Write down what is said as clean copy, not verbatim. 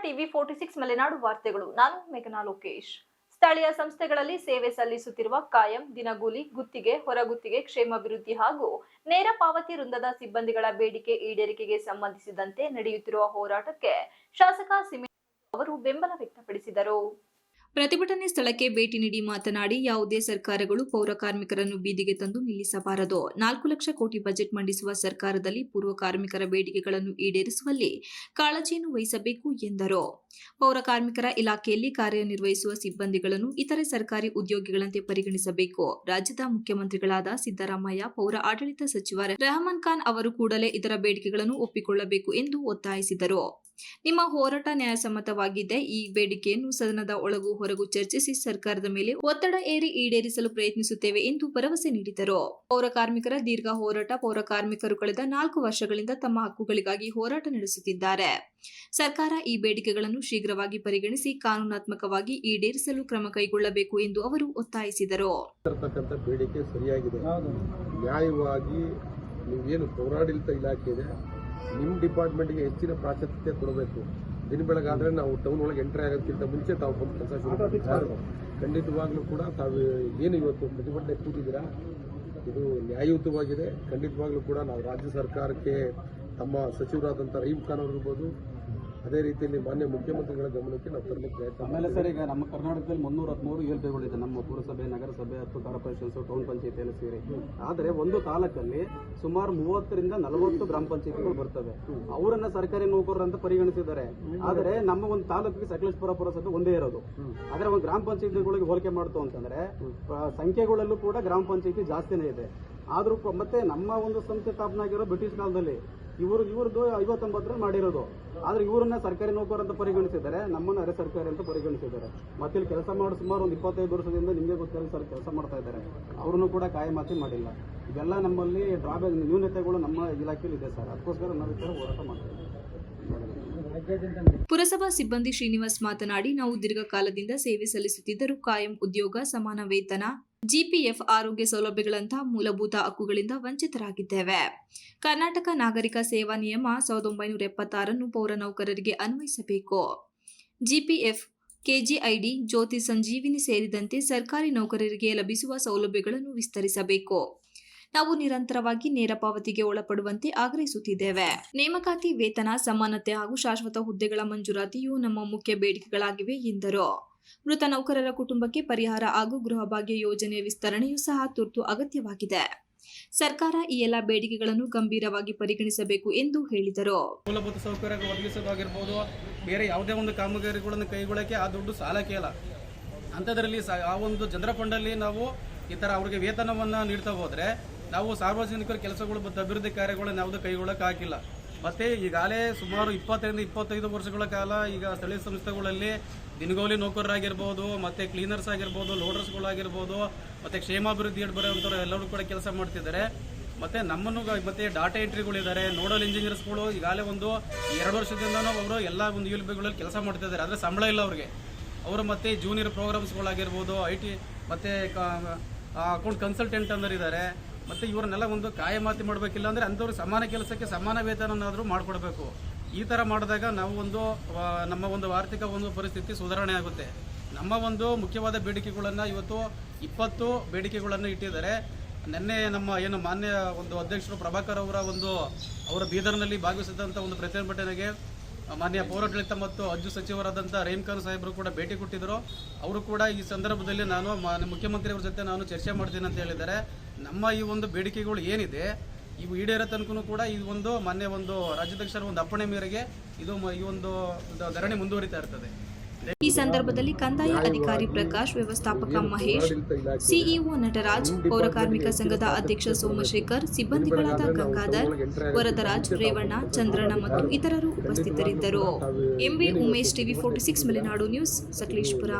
TV 46 Malenadu ವಾರ್ತೆಗಳು. ನಾನು ಮೇಘನಾ ಲೋಕೇಶ್. ಸ್ಥಳೀಯ ಸಂಸ್ಥೆಗಳಲ್ಲಿ ಸೇವೆ ಸಲ್ಲಿಸುತ್ತಿರುವ ಕಾಯಂ, ದಿನಗೂಲಿ, ಗುತ್ತಿಗೆ, ಹೊರಗುತ್ತಿಗೆ, ಕ್ಷೇಮಾಭಿವೃದ್ಧಿ ಹಾಗೂ ನೇರ ಪಾವತಿ ವೃಂದದ ಸಿಬ್ಬಂದಿಗಳ ಬೇಡಿಕೆ ಈಡೇರಿಕೆಗೆ ಸಂಬಂಧಿಸಿದಂತೆ ನಡೆಯುತ್ತಿರುವ ಹೋರಾಟಕ್ಕೆ ಶಾಸಕ ಸಿಮೆ ಅವರು ಬೆಂಬಲ ವ್ಯಕ್ತಪಡಿಸಿದರು. ಪ್ರತಿಭಟನೆ ಸ್ಥಳಕ್ಕೆ ಭೇಟಿ ನೀಡಿ ಮಾತನಾಡಿ, ಯಾವುದೇ ಸರ್ಕಾರಗಳು ಪೌರ ಕಾರ್ಮಿಕರನ್ನು ಬೀದಿಗೆ ತಂದು ನಿಲ್ಲಿಸಬಾರದು. 4 ಲಕ್ಷ ಕೋಟಿ ಬಜೆಟ್ ಮಂಡಿಸುವ ಸರ್ಕಾರದಲ್ಲಿ ಪೂರ್ವ ಕಾರ್ಮಿಕರ ಬೇಡಿಕೆಗಳನ್ನು ಈಡೇರಿಸುವಲ್ಲಿ ಕಾಳಜಿಯನ್ನು ವಹಿಸಬೇಕು ಎಂದರು. ಪೌರ ಕಾರ್ಮಿಕರ ಇಲಾಖೆಯಲ್ಲಿ ಕಾರ್ಯನಿರ್ವಹಿಸುವ ಸಿಬ್ಬಂದಿಗಳನ್ನು ಇತರೆ ಸರ್ಕಾರಿ ಉದ್ಯೋಗಿಗಳಂತೆ ಪರಿಗಣಿಸಬೇಕು. ರಾಜ್ಯದ ಮುಖ್ಯಮಂತ್ರಿಗಳಾದ ಸಿದ್ದರಾಮಯ್ಯ, ಪೌರ ಆಡಳಿತ ಸಚಿವ ರೆಹಮಾನ್ ಖಾನ್ ಅವರು ಕೂಡಲೇ ಇದರ ಬೇಡಿಕೆಗಳನ್ನು ಒಪ್ಪಿಕೊಳ್ಳಬೇಕು ಎಂದು ಒತ್ತಾಯಿಸಿದರು. ನಿಮ್ಮ ಹೋರಾಟ ನ್ಯಾಯಸಮ್ಮತವಾಗಿದ್ದೇ ಈ ಬೇಡಿಕೆಯನ್ನು ಸದನದ ಒಳಗೂ ಹೊರಗೂ ಚರ್ಚಿಸಿ ಸರ್ಕಾರದ ಮೇಲೆ ಒತ್ತಡ ಏರಿ ಈಡೇರಿಸಲು ಪ್ರಯತ್ನಿಸುತ್ತೇವೆ ಎಂದು ಭರವಸೆ ನೀಡಿದರು. ಪೌರ ಕಾರ್ಮಿಕರ ದೀರ್ಘ ಹೋರಾಟ. ಪೌರ ಕಾರ್ಮಿಕರು ಕಳೆದ 4 ವರ್ಷಗಳಿಂದ ತಮ್ಮ ಹಕ್ಕುಗಳಿಗಾಗಿ ಹೋರಾಟ ನಡೆಸುತ್ತಿದ್ದಾರೆ. ಸರ್ಕಾರ ಈ ಬೇಡಿಕೆಗಳನ್ನು ಶೀಘ್ರವಾಗಿ ಪರಿಗಣಿಸಿ ಕಾನೂನಾತ್ಮಕವಾಗಿ ಈಡೇರಿಸಲು ಕ್ರಮ ಕೈಗೊಳ್ಳಬೇಕು ಎಂದು ಅವರು ಒತ್ತಾಯಿಸಿದರು. ಬೇಡಿಕೆ ಸರಿಯಾಗಿದೆ. ನ್ಯಾಯವಾಗಿ ನೀವೇನು ಪೌರಾಡಳಿತ ಇಲಾಖೆ ಇದೆ, ನಿಮ್ಮ ಡಿಪಾರ್ಟ್ಮೆಂಟ್ಗೆ ಹೆಚ್ಚಿನ ಪ್ರಾಶಸ್ತ್ಯ ಕೊಡಬೇಕು. ದಿನ ಬೆಳಗಾದ್ರೆ ನಾವು ಟೌನ್ ಒಳಗೆ ಎಂಟ್ರಿ ಆಗೋದಕ್ಕಿಂತ ಮುಂಚೆ ತಾವು ಬಂದು ಕೆಲಸ ಶುರು ಮಾಡ್ತಾರೆ. ಖಂಡಿತವಾಗ್ಲೂ ಕೂಡ ತಾವು ಏನು ಇವತ್ತು ಪ್ರತಿಭಟನೆ ಕೂತಿದ್ದೀರಾ, ಇದು ನ್ಯಾಯಯುತವಾಗಿದೆ. ಖಂಡಿತವಾಗ್ಲೂ ಕೂಡ ನಾವು ರಾಜ್ಯ ಸರ್ಕಾರಕ್ಕೆ ತಮ್ಮ ಸಚಿವರಾದಂಥ ರಹೀಂ ಖಾನ್ ಅವರು ಇರ್ಬೋದು, ಅದೇ ರೀತಿಯಲ್ಲಿ ಮಾನ್ಯ ಮುಖ್ಯಮಂತ್ರಿಗಳ ಗಮನಕ್ಕೆ ನಾವು ತರಲಿಕ್ಕೆ ಪ್ರಯತ್ನ. ಆಮೇಲೆ ಸರ್, ಈಗ ನಮ್ಮ ಕರ್ನಾಟಕದಲ್ಲಿ 313 ಏಲ್ಬೆಗಳಿದೆ. ನಮ್ಮ ಪುರಸಭೆ, ನಗರಸಭೆ, 10 ಕಾರ್ಪೊರೇಷನ್ಸ್, ಟೌನ್ ಪಂಚಾಯತಿ ಎಲ್ಲ ಸೇರಿ. ಆದರೆ ಒಂದು ತಾಲೂಕಲ್ಲಿ ಸುಮಾರು 30 ರಿಂದ 40 ಗ್ರಾಮ ಪಂಚಾಯತಿಗಳು ಬರ್ತವೆ. ಅವರನ್ನ ಸರ್ಕಾರಿ ನೌಕರರು ಅಂತ ಪರಿಗಣಿಸಿದ್ದಾರೆ. ಆದರೆ ನಮ್ಮ ಒಂದು ತಾಲೂಕಿಗೆ ಸಕಲೇಶಪುರ ಪುರಸಭೆ ಒಂದೇ ಇರೋದು. ಆದರೆ ಒಂದು ಗ್ರಾಮ ಪಂಚಾಯತಿಗಳಿಗೆ ಹೋಲಿಕೆ ಮಾಡ್ತು ಅಂತಂದ್ರೆ ಸಂಖ್ಯೆಗಳಲ್ಲೂ ಕೂಡ ಗ್ರಾಮ ಪಂಚಾಯತಿ ಜಾಸ್ತಿನೇ ಇದೆ. ಆದ್ರೂ ಮತ್ತೆ ನಮ್ಮ ಒಂದು ಸಂಸ್ಥೆ ಸ್ಥಾಪನೆ ಆಗಿರೋ ಬ್ರಿಟಿಷ್ ಕಾಲದಲ್ಲಿ ಇವ್ರದ್ದು 59 ಮಾಡಿರೋದು. ಆದ್ರೆ ಇವರನ್ನ ಸರ್ಕಾರಿ ನೌಕರ ಅಂತ ಪರಿಗಣಿಸಿದ್ದಾರೆ, ನಮ್ಮನ್ನ ಅರೆ ಸರ್ಕಾರಿ ಅಂತ ಪರಿಗಣಿಸಿದ್ದಾರೆ. ಮತ್ತೆ ಇಲ್ಲಿ ಕೆಲಸ ಮಾಡಿ ಸುಮಾರು ಒಂದು 25 ವರ್ಷದಿಂದ ನಿಮಗೆ ಗೊತ್ತಿಲ್ಲ ಸರ್ ಕೆಲಸ ಮಾಡ್ತಾ ಇದ್ದಾರೆ. ಅವ್ರನ್ನು ಕೂಡ ಕಾಯಮಾತಿ ಮಾಡಿಲ್ಲ. ಇವೆಲ್ಲ ನಮ್ಮಲ್ಲಿ ಡ್ರಾಬ್ಯಾಕ್, ನ್ಯೂನತೆಗಳು ನಮ್ಮ ಇಲಾಖೆಯಲ್ಲಿ ಇದೆ ಸರ್. ಅದಕ್ಕೋಸ್ಕರ ನಾವು ಈ ತರ ಹೋರಾಟ ಮಾಡ್ತೀವಿ. ಪುರಸಭಾ ಸಿಬ್ಬಂದಿ ಶ್ರೀನಿವಾಸ್ ಮಾತನಾಡಿ, ನಾವು ದೀರ್ಘಕಾಲದಿಂದ ಸೇವೆ ಸಲ್ಲಿಸುತ್ತಿದ್ದರೂ ಕಾಯಂ ಉದ್ಯೋಗ, ಸಮಾನ ವೇತನ, ಜಿಪಿಎಫ್, ಆರೋಗ್ಯ ಸೌಲಭ್ಯಗಳಂತಹ ಮೂಲಭೂತ ಹಕ್ಕುಗಳಿಂದ ವಂಚಿತರಾಗಿದ್ದೇವೆ. ಕರ್ನಾಟಕ ನಾಗರಿಕ ಸೇವಾ ನಿಯಮ 1976 ಪೌರ ನೌಕರರಿಗೆ ಅನ್ವಯಿಸಬೇಕು. ಜಿಪಿಎಫ್, ಕೆಜಿಐಡಿ, ಜ್ಯೋತಿ ಸಂಜೀವಿನಿ ಸೇರಿದಂತೆ ಸರ್ಕಾರಿ ನೌಕರರಿಗೆ ಲಭಿಸುವ ಸೌಲಭ್ಯಗಳನ್ನು ವಿಸ್ತರಿಸಬೇಕು. ನಾವು ನಿರಂತರವಾಗಿ ನೇರ ಪಾವತಿಗೆ ಒಳಪಡುವಂತೆ ಆಗ್ರಹಿಸುತ್ತಿದ್ದೇವೆ. ನೇಮಕಾತಿ, ವೇತನ, ಸಮಾನತೆ ಹಾಗೂ ಶಾಶ್ವತ ಹುದ್ದೆಗಳ ಮಂಜೂರಾತಿಯು ನಮ್ಮ ಮುಖ್ಯ ಬೇಡಿಕೆಗಳಾಗಿವೆ ಎಂದರು. ಮೃತ ನೌಕರರ ಕುಟುಂಬಕ್ಕೆ ಪರಿಹಾರ ಹಾಗೂ ಗೃಹ ಭಾಗ್ಯ ಯೋಜನೆಯ ವಿಸ್ತರಣೆಯೂ ಸಹ ತುರ್ತು ಅಗತ್ಯವಾಗಿದೆ. ಸರ್ಕಾರ ಈ ಎಲ್ಲ ಬೇಡಿಕೆಗಳನ್ನು ಗಂಭೀರವಾಗಿ ಪರಿಗಣಿಸಬೇಕು ಎಂದು ಹೇಳಿದರು. ಮೂಲಭೂತ ಸೌಕರ್ಯ ಒದಗಿಸೋದಾಗಿರ್ಬೋದು, ಬೇರೆ ಯಾವುದೇ ಒಂದು ಕಾಮಗಾರಿಗಳನ್ನು ಕೈಗೊಳ್ಳಕ್ಕೆ ಆ ದುಡ್ಡು ಸಾಲಕ್ಕೆ ಇಲ್ಲ. ಅಂಥದ್ರಲ್ಲಿ ಆ ಒಂದು ಜನರ ಫಂಡಲ್ಲಿ ನಾವು ಈ ಥರ ಅವ್ರಿಗೆ ವೇತನವನ್ನು ನೀಡ್ತಾ ಹೋದರೆ ನಾವು ಸಾರ್ವಜನಿಕರ ಕೆಲಸಗಳು ಮತ್ತು ಅಭಿವೃದ್ಧಿ ಕಾರ್ಯಗಳನ್ನು ಯಾವುದೂ ಕೈಗೊಳ್ಳಕ್ಕೆ ಆಗಿಲ್ಲ. ಮತ್ತು ಈಗಾಗಲೇ ಸುಮಾರು 20 ರಿಂದ 25 ವರ್ಷಗಳ ಕಾಲ ಈಗ ಸ್ಥಳೀಯ ಸಂಸ್ಥೆಗಳಲ್ಲಿ ದಿನಗೂಲಿ ನೌಕರರಾಗಿರ್ಬೋದು, ಮತ್ತು ಕ್ಲೀನರ್ಸ್ ಆಗಿರ್ಬೋದು, ಲೋಡರ್ಸ್ಗಳಾಗಿರ್ಬೋದು, ಮತ್ತು ಕ್ಷೇಮಾಭಿವೃದ್ಧಿ ಬರೋಂಥವ್ರು ಎಲ್ಲರೂ ಕೂಡ ಕೆಲಸ ಮಾಡ್ತಿದ್ದಾರೆ. ಮತ್ತು ನಮ್ಮನ್ನು ಮತ್ತು ಡಾಟಾ ಎಂಟ್ರಿಗಳಿದ್ದಾರೆ, ನೋಡಲ್ ಇಂಜಿನಿಯರ್ಸ್ಗಳು ಈಗಾಗಲೇ ಒಂದು 2 ವರ್ಷದಿಂದನೂ ಅವರು ಎಲ್ಲ ಒಂದು ಯೂಲ್ಬೆಗಳಲ್ಲಿ ಕೆಲಸ ಮಾಡ್ತಿದ್ದಾರೆ. ಆದರೆ ಸಂಬಳ ಇಲ್ಲ ಅವ್ರಿಗೆ. ಅವರು ಮತ್ತು ಜೂನಿಯರ್ ಪ್ರೋಗ್ರಾಮ್ಸ್ಗಳಾಗಿರ್ಬೋದು, IT ಮತ್ತು ಅಕೌಂಟ್ ಕನ್ಸಲ್ಟೆಂಟ್ ಅನ್ನೋರಿದ್ದಾರೆ. ಮತ್ತು ಇವರನ್ನೆಲ್ಲ ಒಂದು ಕಾಯಮಾತಿ ಮಾಡಬೇಕಿಲ್ಲ ಅಂದರೆ ಅಂಥವ್ರು ಸಮಾನ ಕೆಲಸಕ್ಕೆ ಸಮಾನ ವೇತನನಾದರೂ ಮಾಡಿಕೊಡ್ಬೇಕು. ಈ ಥರ ಮಾಡಿದಾಗ ನಾವು ನಮ್ಮ ಒಂದು ಆರ್ಥಿಕ ಒಂದು ಪರಿಸ್ಥಿತಿ ಸುಧಾರಣೆ ಆಗುತ್ತೆ. ನಮ್ಮ ಒಂದು ಮುಖ್ಯವಾದ ಬೇಡಿಕೆಗಳನ್ನು ಇವತ್ತು 20 ಬೇಡಿಕೆಗಳನ್ನು ಇಟ್ಟಿದ್ದಾರೆ. ನಿನ್ನೆ ನಮ್ಮ ಮಾನ್ಯ ಒಂದು ಅಧ್ಯಕ್ಷರು ಪ್ರಭಾಕರ್ ಅವರ ಬೀದರ್ನಲ್ಲಿ ಭಾಗವಹಿಸಿದಂಥ ಒಂದು ಪ್ರತಿಭಟನೆಗೆ ಮಾನ್ಯ ಪೌರಾಡಳಿತ ಮತ್ತು ಅಜ್ಜು ಸಚಿವರಾದಂಥ ರಹೀಂ ಖಾನ್ ಸಾಹೇಬರು ಕೂಡ ಭೇಟಿ ಕೊಟ್ಟಿದ್ದರು. ಅವರು ಕೂಡ ಈ ಸಂದರ್ಭದಲ್ಲಿ ನಾನು ಮುಖ್ಯಮಂತ್ರಿಯವ್ರ ಜೊತೆ ನಾನು ಚರ್ಚೆ ಮಾಡ್ತೀನಿ ಅಂತ ಹೇಳಿದ್ದಾರೆ. ನಮ್ಮ ಈ ಒಂದು ಬೇಡಿಕೆಗಳು ಏನಿದೆ ಇವು ಈಡೇರೋ ತನಕ ಕೂಡ ಈ ಒಂದು ಮಾನ್ಯ ಒಂದು ರಾಜ್ಯಾಧ್ಯಕ್ಷರ ಒಂದು ಅಪ್ಪಣೆ ಮೇರೆಗೆ ಈ ಒಂದು ಧರಣಿ ಮುಂದುವರಿತಾ ಇರ್ತದೆ. ಈ ಸಂದರ್ಭದಲ್ಲಿ ಕಂದಾಯ ಅಧಿಕಾರಿ ಪ್ರಕಾಶ್, ವ್ಯವಸ್ಥಾಪಕ ಮಹೇಶ್, ಸಿಇಒ ನಟರಾಜ್, ಪೌರ ಕಾರ್ಮಿಕ ಸಂಘದ ಅಧ್ಯಕ್ಷ ಸೋಮಶೇಖರ್, ಸಿಬ್ಬಂದಿಗಳಾದ ಗಂಗಾಧರ್, ವರದರಾಜ್, ರೇವಣ್ಣ, ಚಂದ್ರಣ್ಣ ಮತ್ತು ಇತರರು ಉಪಸ್ಥಿತರಿದ್ದರು. M B Umesh, TV 46 Malenadu news, Sakleshpur.